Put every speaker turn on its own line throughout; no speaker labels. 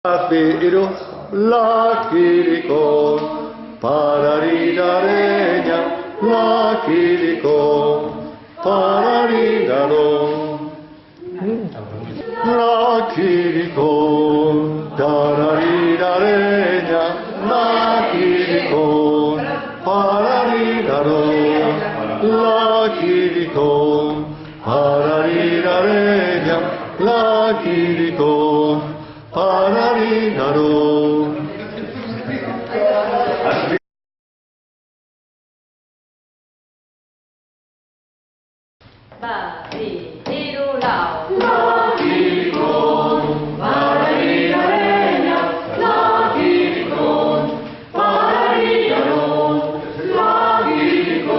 Pero la quirico, pararirareña, la quirico, parariraro. La quirico, tararirareña, la quirico, parariraro. La quirico, pararirareña, la quirico, parariraro.
Va, sì, tiro, lao.
La quirico, pararirareña, la quirico, parariraro. La quirico,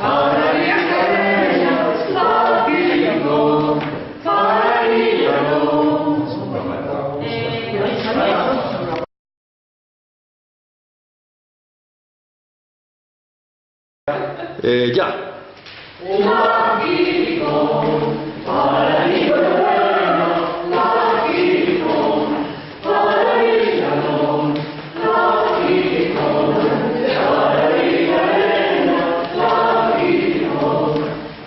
pararirareña, la quirico, parariraro. Ya. La quirico, pararirareña, la quirico, parariraro. La quirico, pararirareña, la quirico,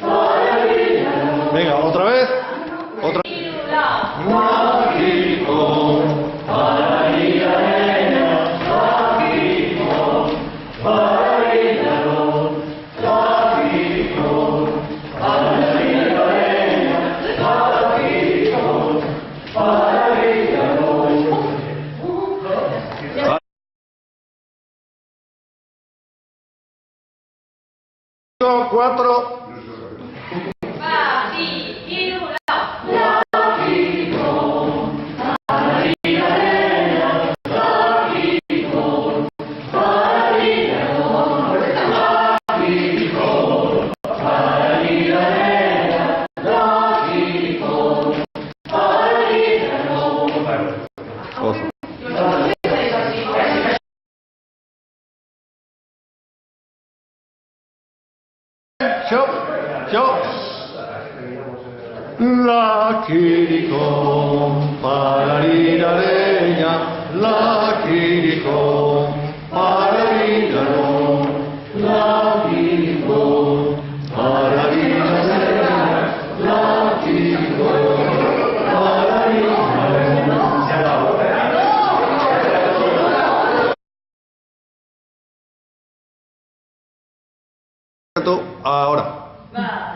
parariraro. Venga, otra vez. Otra vez. La quirico, pararirareña, la quirico, parariraro. Cuatro.
Va, sì, tiro, lao.
La quirico, pararirareña, la quirico, parariraro. La quirico, pararirareña, la quirico, parariraro. Yo. La quirico, pararirareña, la quirico, parariraro. La quirico, pararirareña, la quirico, parariraro. Ahora.
Va.